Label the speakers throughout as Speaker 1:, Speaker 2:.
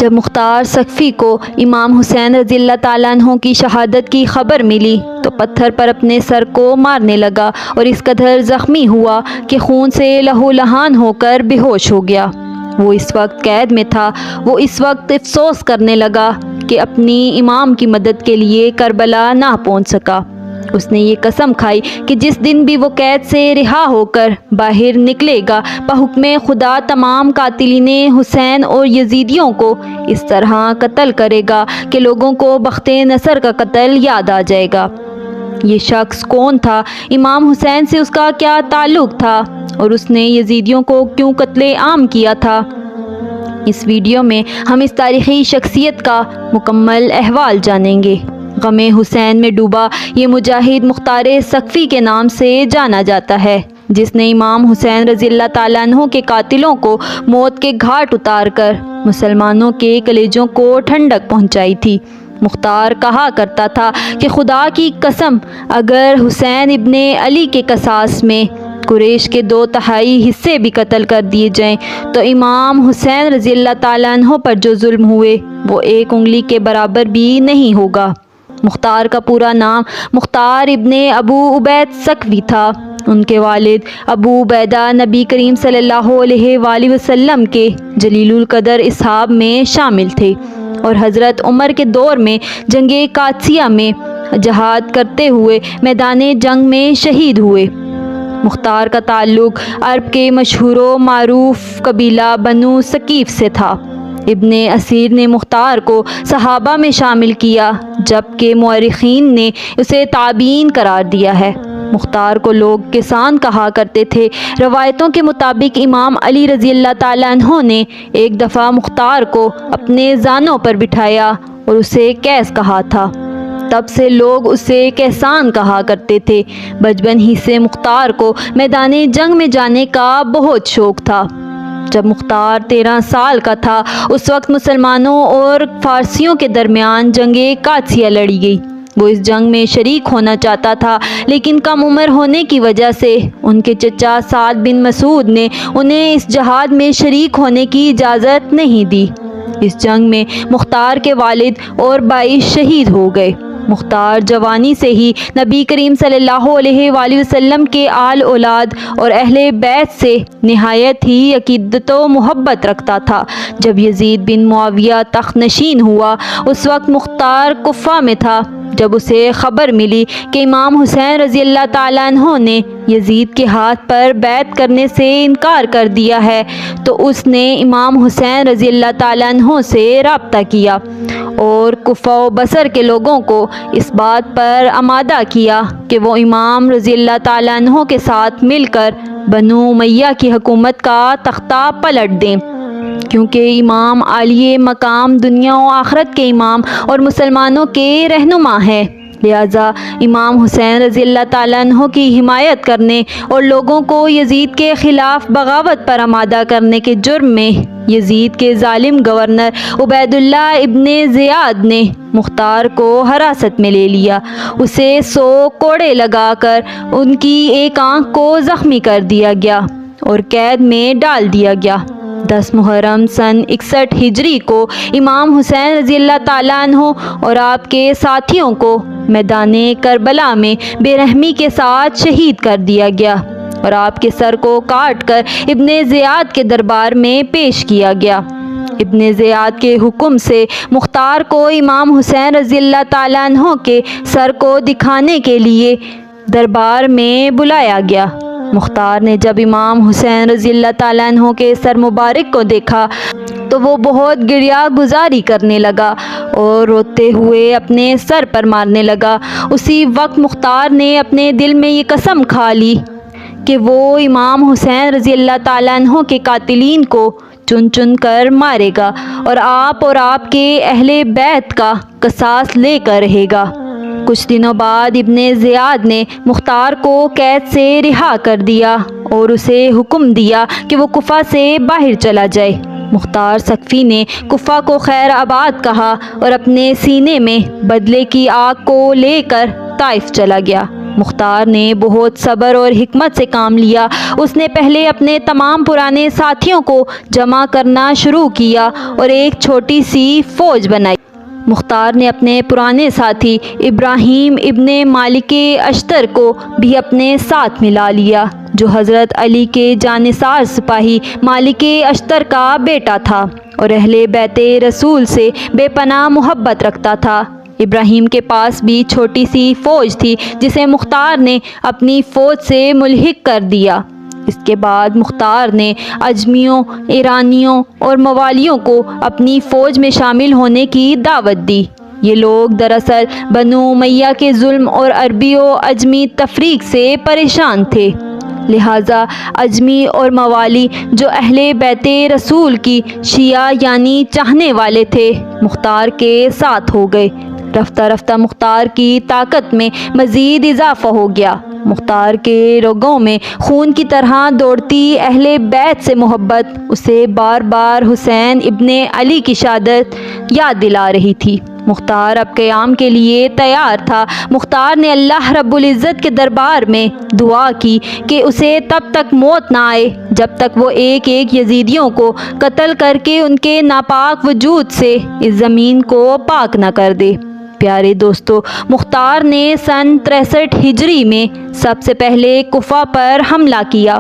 Speaker 1: جب مختار سقفی کو امام حسین رضی اللہ تعالیٰ عنہ کی شہادت کی خبر ملی تو پتھر پر اپنے سر کو مارنے لگا اور اس قدر زخمی ہوا کہ خون سے لہو لہان ہو کر بے ہوش ہو گیا۔ وہ اس وقت قید میں تھا۔ وہ اس وقت افسوس کرنے لگا کہ اپنی امام کی مدد کے لیے کربلا نہ پہنچ سکا۔ اس نے یہ قسم کھائی کہ جس دن بھی وہ قید سے رہا ہو کر باہر نکلے گا بحکم خدا تمام قاتلین حسین اور یزیدیوں کو اس طرح قتل کرے گا کہ لوگوں کو بخت نصر کا قتل یاد آ جائے گا۔ یہ شخص کون تھا؟ امام حسین سے اس کا کیا تعلق تھا؟ اور اس نے یزیدیوں کو کیوں قتل عام کیا تھا؟ اس ویڈیو میں ہم اس تاریخی شخصیت کا مکمل احوال جانیں گے۔ غم حسین میں ڈوبا یہ مجاہد مختار سقفی کے نام سے جانا جاتا ہے، جس نے امام حسین رضی اللہ تعالیٰ عنہ کے قاتلوں کو موت کے گھاٹ اتار کر مسلمانوں کے کلیجوں کو ٹھنڈک پہنچائی تھی۔ مختار کہا کرتا تھا کہ خدا کی قسم اگر حسین ابن علی کے قصاص میں قریش کے 2/3 حصے بھی قتل کر دیے جائیں تو امام حسین رضی اللہ تعالیٰ عنہ پر جو ظلم ہوئے وہ 1 انگلی کے برابر بھی نہیں ہوگا۔ مختار کا پورا نام مختار ابن ابو عبید سقفی تھا۔ ان کے والد ابو عبیدہ نبی کریم صلی اللہ علیہ وآلہ وسلم کے جلیل القدر اصحاب میں شامل تھے اور حضرت عمر کے دور میں جنگ قادسیہ میں جہاد کرتے ہوئے میدان جنگ میں شہید ہوئے۔ مختار کا تعلق عرب کے مشہور و معروف قبیلہ بنو ثقیف سے تھا۔ ابن اسیر نے مختار کو صحابہ میں شامل کیا جبکہ مورخین نے اسے تابعین قرار دیا ہے۔ مختار کو لوگ کسان کہا کرتے تھے۔ روایتوں کے مطابق امام علی رضی اللہ تعالیٰ عنہ نے ایک دفعہ مختار کو اپنے زانوں پر بٹھایا اور اسے قیس کہا تھا۔ تب سے لوگ اسے کیسان کہا کرتے تھے۔ بچپن ہی سے مختار کو میدان جنگ میں جانے کا بہت شوق تھا۔ جب مختار 13 سال کا تھا اس وقت مسلمانوں اور فارسیوں کے درمیان جنگ قادسیہ لڑی گئی۔ وہ اس جنگ میں شریک ہونا چاہتا تھا لیکن کم عمر ہونے کی وجہ سے ان کے چچا سعد بن مسعود نے انہیں اس جہاد میں شریک ہونے کی اجازت نہیں دی۔ اس جنگ میں مختار کے والد اور بھائی شہید ہو گئے۔ مختار جوانی سے ہی نبی کریم صلی اللہ علیہ وآلہ وسلم کے آل اولاد اور اہل بیت سے نہایت ہی عقیدت و محبت رکھتا تھا۔ جب یزید بن معاویہ تخت نشین ہوا اس وقت مختار کوفہ میں تھا۔ جب اسے خبر ملی کہ امام حسین رضی اللہ تعالیٰ عنہ نے یزید کے ہاتھ پر بیعت کرنے سے انکار کر دیا ہے تو اس نے امام حسین رضی اللہ تعالیٰ عنہ سے رابطہ کیا اور کوفہ و بصر کے لوگوں کو اس بات پر آمادہ کیا کہ وہ امام رضی اللہ تعالیٰ عنہ کے ساتھ مل کر بنو امیہ کی حکومت کا تختہ پلٹ دیں، کیونکہ امام عالی مقام دنیا و آخرت کے امام اور مسلمانوں کے رہنما ہیں۔ لہٰذا امام حسین رضی اللہ تعالیٰ عنہ کی حمایت کرنے اور لوگوں کو یزید کے خلاف بغاوت پر آمادہ کرنے کے جرم میں یزید کے ظالم گورنر عبید اللہ ابن زیاد نے مختار کو حراست میں لے لیا۔ اسے 100 کوڑے لگا کر ان کی ایک آنکھ کو زخمی کر دیا گیا اور قید میں ڈال دیا گیا۔ 10 محرم سن 61 ہجری کو امام حسین رضی اللہ تعالیٰ عنہ اور آپ کے ساتھیوں کو میدان کربلا میں بے رحمی کے ساتھ شہید کر دیا گیا اور آپ کے سر کو کاٹ کر ابن زیاد کے دربار میں پیش کیا گیا۔ ابن زیاد کے حکم سے مختار کو امام حسین رضی اللہ تعالیٰ عنہ کے سر کو دکھانے کے لیے دربار میں بلایا گیا۔ مختار نے جب امام حسین رضی اللہ تعالیٰ عنہ کے سر مبارک کو دیکھا تو وہ بہت گریہ گزاری کرنے لگا اور روتے ہوئے اپنے سر پر مارنے لگا۔ اسی وقت مختار نے اپنے دل میں یہ قسم کھا لی کہ وہ امام حسین رضی اللہ تعالیٰ عنہ کے قاتلین کو چن چن کر مارے گا اور آپ کے اہل بیت کا قصاص لے کر رہے گا۔ کچھ دنوں بعد ابن زیاد نے مختار کو قید سے رہا کر دیا اور اسے حکم دیا کہ وہ کوفہ سے باہر چلا جائے۔ مختار سقفی نے کوفہ کو خیر آباد کہا اور اپنے سینے میں بدلے کی آگ کو لے کر طائف چلا گیا۔ مختار نے بہت صبر اور حکمت سے کام لیا۔ اس نے پہلے اپنے تمام پرانے ساتھیوں کو جمع کرنا شروع کیا اور ایک چھوٹی سی فوج بنائی۔ مختار نے اپنے پرانے ساتھی ابراہیم ابن مالک اشتر کو بھی اپنے ساتھ ملا لیا، جو حضرت علی کے جانثار سپاہی مالک اشتر کا بیٹا تھا اور اہل بیت رسول سے بے پناہ محبت رکھتا تھا۔ ابراہیم کے پاس بھی چھوٹی سی فوج تھی جسے مختار نے اپنی فوج سے ملحق کر دیا۔ اس کے بعد مختار نے عجمیوں، ایرانیوں اور موالیوں کو اپنی فوج میں شامل ہونے کی دعوت دی۔ یہ لوگ دراصل بنو امیہ کے ظلم اور عربی و عجمی تفریق سے پریشان تھے، لہٰذا عجمی اور موالی جو اہل بیت رسول کی شیعہ یعنی چاہنے والے تھے، مختار کے ساتھ ہو گئے۔ رفتہ رفتہ مختار کی طاقت میں مزید اضافہ ہو گیا۔ مختار کے رگوں میں خون کی طرح دوڑتی اہل بیت سے محبت اسے بار بار حسین ابن علی کی شہادت یاد دلا رہی تھی۔ مختار اب قیام کے لیے تیار تھا۔ مختار نے اللہ رب العزت کے دربار میں دعا کی کہ اسے تب تک موت نہ آئے جب تک وہ ایک ایک یزیدیوں کو قتل کر کے ان کے ناپاک وجود سے اس زمین کو پاک نہ کر دے۔ پیارے دوستو، مختار نے سن 63 ہجری میں سب سے پہلے کوفہ پر حملہ کیا۔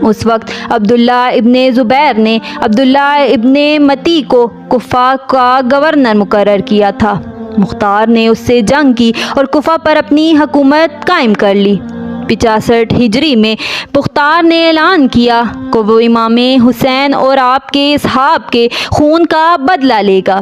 Speaker 1: اس وقت عبداللہ ابن زبیر نے عبداللہ ابن متی کو کوفہ کا گورنر مقرر کیا تھا۔ مختار نے اس سے جنگ کی اور کوفہ پر اپنی حکومت قائم کر لی۔ 65 ہجری میں مختار نے اعلان کیا کہ وہ امام حسین اور آپ کے اصحاب کے خون کا بدلہ لے گا،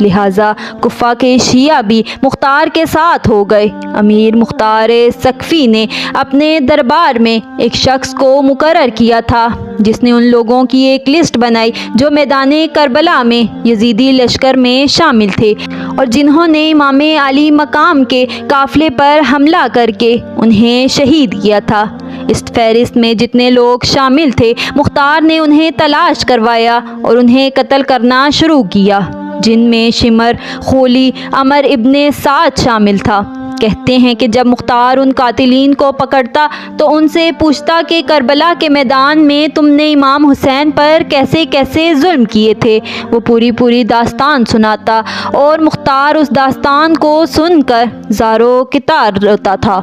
Speaker 1: لہٰذا کوفہ کے شیعہ بھی مختار کے ساتھ ہو گئے۔ امیر مختار ثقفی نے اپنے دربار میں ایک شخص کو مقرر کیا تھا جس نے ان لوگوں کی ایک لسٹ بنائی جو میدان کربلا میں یزیدی لشکر میں شامل تھے اور جنہوں نے امام علی مقام کے قافلے پر حملہ کر کے انہیں شہید کیا تھا۔ اس فہرست میں جتنے لوگ شامل تھے، مختار نے انہیں تلاش کروایا اور انہیں قتل کرنا شروع کیا، جن میں شمر، خولی، عمر ابن سعد شامل تھا۔ کہتے ہیں کہ جب مختار ان قاتلین کو پکڑتا تو ان سے پوچھتا کہ کربلا کے میدان میں تم نے امام حسین پر کیسے کیسے ظلم کیے تھے۔ وہ پوری داستان سناتا اور مختار اس داستان کو سن کر زارو کتار روتا تھا۔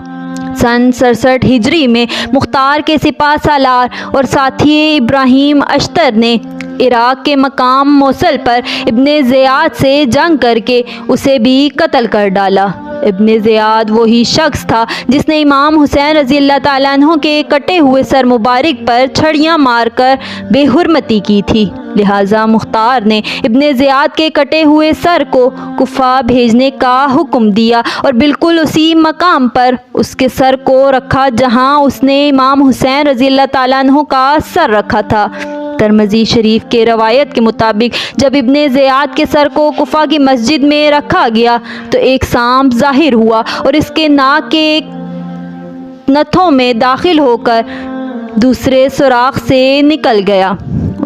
Speaker 1: سن 67 ہجری میں مختار کے سپہ سالار اور ساتھی ابراہیم اشتر نے عراق کے مقام موصل پر ابن زیاد سے جنگ کر کے اسے بھی قتل کر ڈالا۔ ابن زیاد وہی شخص تھا جس نے امام حسین رضی اللہ تعالیٰ عنہ کے کٹے ہوئے سر مبارک پر چھڑیاں مار کر بے حرمتی کی تھی، لہٰذا مختار نے ابن زیاد کے کٹے ہوئے سر کو کوفہ بھیجنے کا حکم دیا اور بالکل اسی مقام پر اس کے سر کو رکھا جہاں اس نے امام حسین رضی اللہ تعالیٰ عنہ کا سر رکھا تھا۔ ترمذی شریف کے روایت کے مطابق جب ابن زیاد کے سر کو کوفہ کی مسجد میں رکھا گیا تو ایک سانپ ظاہر ہوا اور اس کے ناک کے ایک نتھوں میں داخل ہو کر دوسرے سوراخ سے نکل گیا۔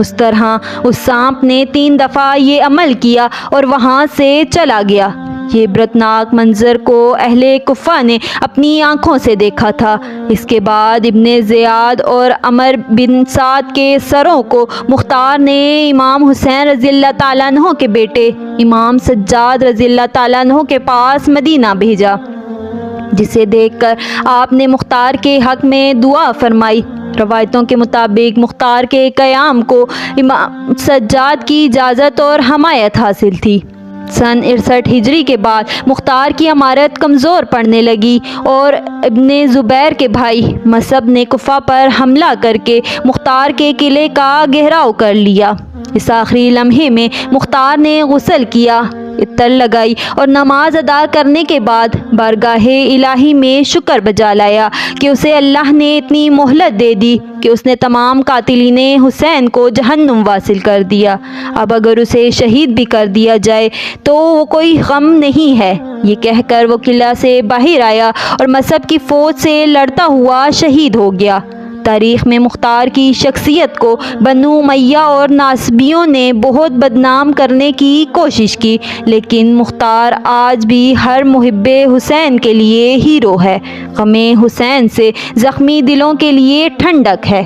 Speaker 1: اس طرح اس سانپ نے 3 دفعہ یہ عمل کیا اور وہاں سے چلا گیا۔ یہ عبرتناک منظر کو اہل کوفہ نے اپنی آنکھوں سے دیکھا تھا۔ اس کے بعد ابن زیاد اور عمر بن سعد کے سروں کو مختار نے امام حسین رضی اللہ تعالیٰ عنہ کے بیٹے امام سجاد رضی اللہ تعالیٰ عنہ کے پاس مدینہ بھیجا، جسے دیکھ کر آپ نے مختار کے حق میں دعا فرمائی۔ روایتوں کے مطابق مختار کے قیام کو امام سجاد کی اجازت اور حمایت حاصل تھی۔ سن 68 ہجری کے بعد مختار کی امارت کمزور پڑنے لگی اور ابن زبیر کے بھائی مصعب نے کوفہ پر حملہ کر کے مختار کے قلعے کا گھیراؤ کر لیا۔ اس آخری لمحے میں مختار نے غسل کیا، عطر لگائی اور نماز ادا کرنے کے بعد بارگاہ الہی میں شکر بجا لایا کہ اسے اللہ نے اتنی مہلت دے دی کہ اس نے تمام قاتلین حسین کو جہنم واصل کر دیا۔ اب اگر اسے شہید بھی کر دیا جائے تو وہ کوئی غم نہیں ہے۔ یہ کہہ کر وہ قلعہ سے باہر آیا اور مصعب کی فوج سے لڑتا ہوا شہید ہو گیا۔ تاریخ میں مختار کی شخصیت کو بنو امیہ اور ناصبیوں نے بہت بدنام کرنے کی کوشش کی، لیکن مختار آج بھی ہر محب حسین کے لیے ہیرو ہے، غم حسین سے زخمی دلوں کے لیے ٹھنڈک ہے۔